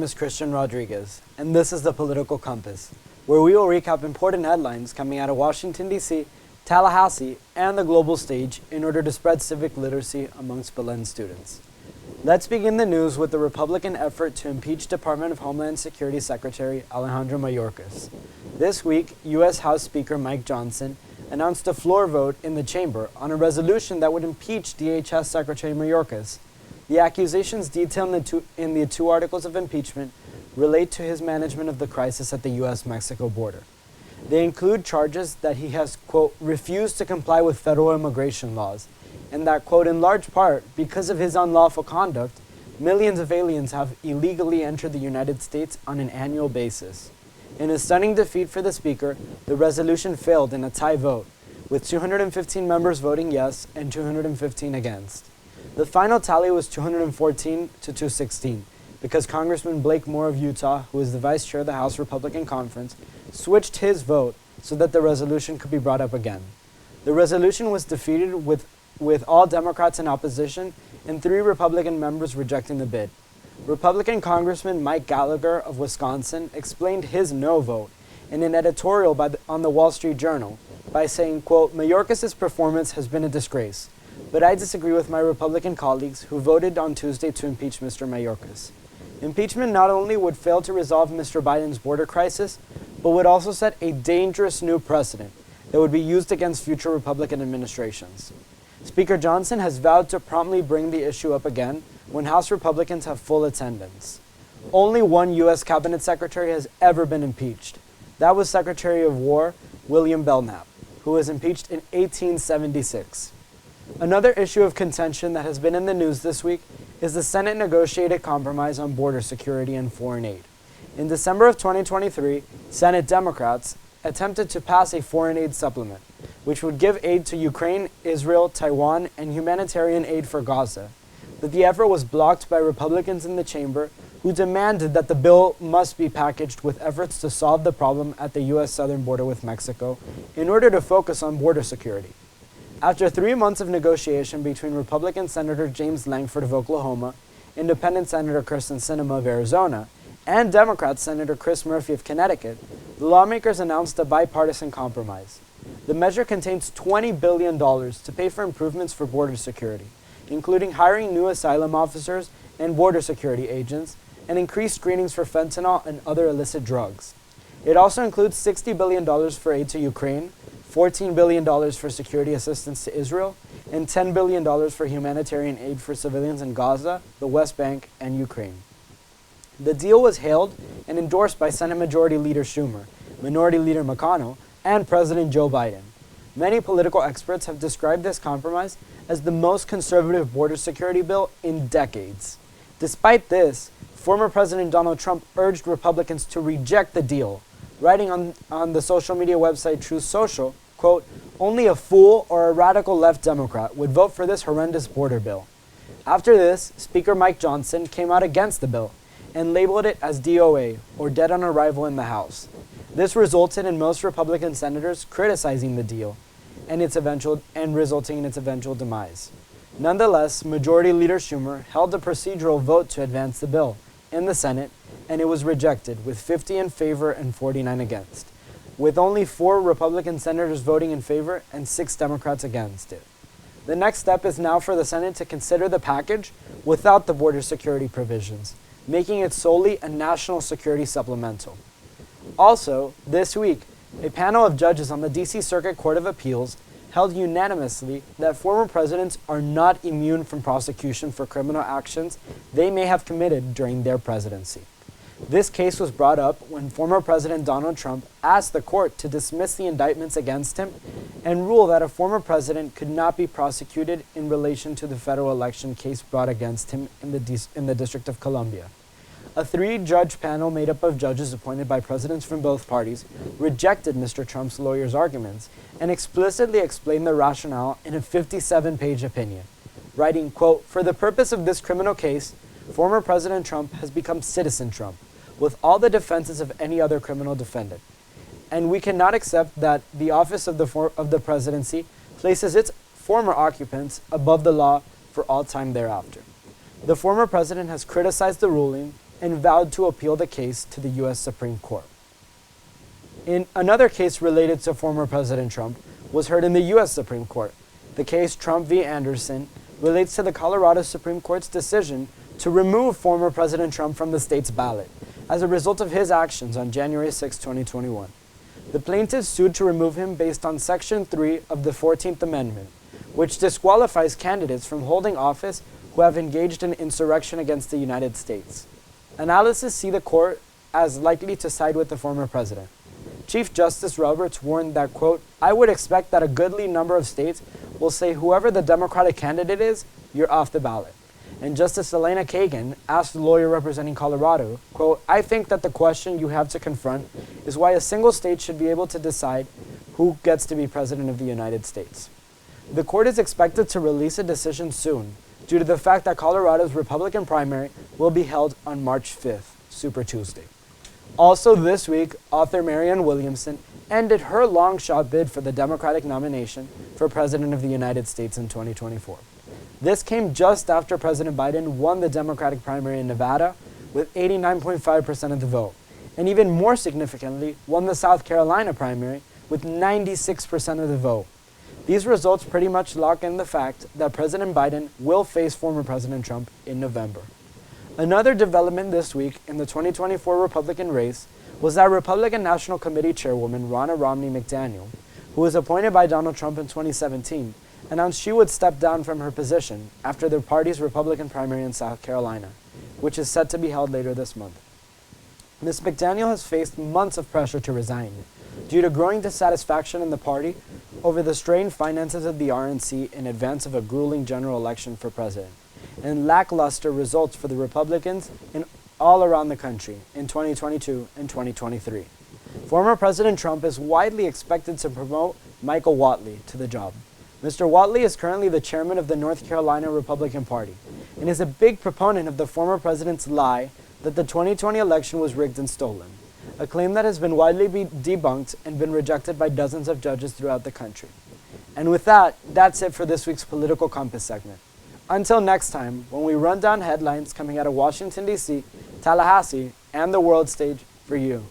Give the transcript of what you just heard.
is Christian Rodriguez, and this is the Political Compass, where we will recap important headlines coming out of Washington, D.C., Tallahassee, and the global stage in order to spread civic literacy amongst Belen students. Let's begin the news with the Republican effort to impeach Department of Homeland Security Secretary Alejandro Mayorkas. This week, U.S. House Speaker Mike Johnson announced a floor vote in the chamber on a resolution that would impeach DHS Secretary Mayorkas. The accusations detailed in the two articles of impeachment relate to his management of the crisis at the U.S.-Mexico border. They include charges that he has, quote, refused to comply with federal immigration laws, and that, quote, in large part, because of his unlawful conduct, millions of aliens have illegally entered the United States on an annual basis. In a stunning defeat for the Speaker, the resolution failed in a tie vote, with 215 members voting yes and 215 against. The final tally was 214 to 216, because Congressman Blake Moore of Utah, who is the vice chair of the House Republican Conference, switched his vote so that the resolution could be brought up again. The resolution was defeated with all Democrats in opposition and 3 Republican members rejecting the bid. Republican Congressman Mike Gallagher of Wisconsin explained his no vote in an editorial on the Wall Street Journal by saying, quote, Mayorkas' performance has been a disgrace, but I disagree with my Republican colleagues who voted on Tuesday to impeach Mr. Mayorkas. Impeachment not only would fail to resolve Mr. Biden's border crisis, but would also set a dangerous new precedent that would be used against future Republican administrations. Speaker Johnson has vowed to promptly bring the issue up again when House Republicans have full attendance. Only one U.S. Cabinet Secretary has ever been impeached. That was Secretary of War William Belknap, who was impeached in 1876. Another issue of contention that has been in the news this week is the Senate negotiated compromise on border security and foreign aid. In December of 2023, Senate Democrats attempted to pass a foreign aid supplement, which would give aid to Ukraine, Israel, Taiwan, and humanitarian aid for Gaza. But the effort was blocked by Republicans in the chamber who demanded that the bill must be packaged with efforts to solve the problem at the U.S. southern border with Mexico in order to focus on border security. After 3 months of negotiation between Republican Senator James Lankford of Oklahoma, Independent Senator Kristen Sinema of Arizona, and Democrat Senator Chris Murphy of Connecticut, the lawmakers announced a bipartisan compromise. The measure contains $20 billion to pay for improvements for border security, including hiring new asylum officers and border security agents, and increased screenings for fentanyl and other illicit drugs. It also includes $60 billion for aid to Ukraine, $14 billion for security assistance to Israel, and $10 billion for humanitarian aid for civilians in Gaza, the West Bank, and Ukraine. The deal was hailed and endorsed by Senate Majority Leader Schumer, Minority Leader McConnell, and President Joe Biden. Many political experts have described this compromise as the most conservative border security bill in decades. Despite this, former President Donald Trump urged Republicans to reject the deal, writing on the social media website Truth Social, quote, only a fool or a radical left Democrat would vote for this horrendous border bill. After this, Speaker Mike Johnson came out against the bill and labeled it as DOA, or dead on arrival in the House. This resulted in most Republican senators criticizing the deal and resulting in its eventual demise. Nonetheless, Majority Leader Schumer held a procedural vote to advance the bill in the Senate, and it was rejected with 50 in favor and 49 against, with only 4 Republican senators voting in favor and 6 Democrats against it. The next step is now for the Senate to consider the package without the border security provisions, making it solely a national security supplemental. Also, this week, a panel of judges on the D.C. Circuit Court of Appeals held unanimously that former presidents are not immune from prosecution for criminal actions they may have committed during their presidency. This case was brought up when former President Donald Trump asked the court to dismiss the indictments against him and rule that a former president could not be prosecuted in relation to the federal election case brought against him in the District of Columbia. A 3-judge panel made up of judges appointed by presidents from both parties rejected Mr. Trump's lawyers' arguments and explicitly explained their rationale in a 57-page opinion, writing, quote, for the purpose of this criminal case, former President Trump has become Citizen Trump, with all the defenses of any other criminal defendant. And we cannot accept that the office of the presidency places its former occupants above the law for all time thereafter. The former president has criticized the ruling, and vowed to appeal the case to the U.S. Supreme Court. In another case related to former President Trump was heard in the U.S. Supreme Court. The case Trump v. Anderson relates to the Colorado Supreme Court's decision to remove former President Trump from the state's ballot as a result of his actions on January 6, 2021. The plaintiffs sued to remove him based on Section 3 of the 14th Amendment, which disqualifies candidates from holding office who have engaged in insurrection against the United States. Analysts see the court as likely to side with the former president. Chief Justice Roberts warned that, quote, "I would expect that a goodly number of states will say whoever the Democratic candidate is, you're off the ballot." And Justice Elena Kagan asked the lawyer representing Colorado, quote, "I think that the question you have to confront is why a single state should be able to decide who gets to be president of the United States." The court is expected to release a decision soon due to the fact that Colorado's Republican primary will be held on March 5th, Super Tuesday. Also this week, author Marianne Williamson ended her long-shot bid for the Democratic nomination for President of the United States in 2024. This came just after President Biden won the Democratic primary in Nevada with 89.5% of the vote, and even more significantly, won the South Carolina primary with 96% of the vote. These results pretty much lock in the fact that President Biden will face former President Trump in November. Another development this week in the 2024 Republican race was that Republican National Committee Chairwoman Ronna Romney McDaniel, who was appointed by Donald Trump in 2017, announced she would step down from her position after the party's Republican primary in South Carolina, which is set to be held later this month. Ms. McDaniel has faced months of pressure to resign due to growing dissatisfaction in the party over the strained finances of the RNC in advance of a grueling general election for president, and lackluster results for the Republicans in all around the country in 2022 and 2023. Former President Trump is widely expected to promote Michael Whatley to the job. Mr. Whatley is currently the chairman of the North Carolina Republican Party and is a big proponent of the former president's lie that the 2020 election was rigged and stolen, a claim that has been widely debunked and been rejected by dozens of judges throughout the country. And with that, that's it for this week's Political Compass segment. Until next time, when we run down headlines coming out of Washington, D.C., Tallahassee, and the world stage for you.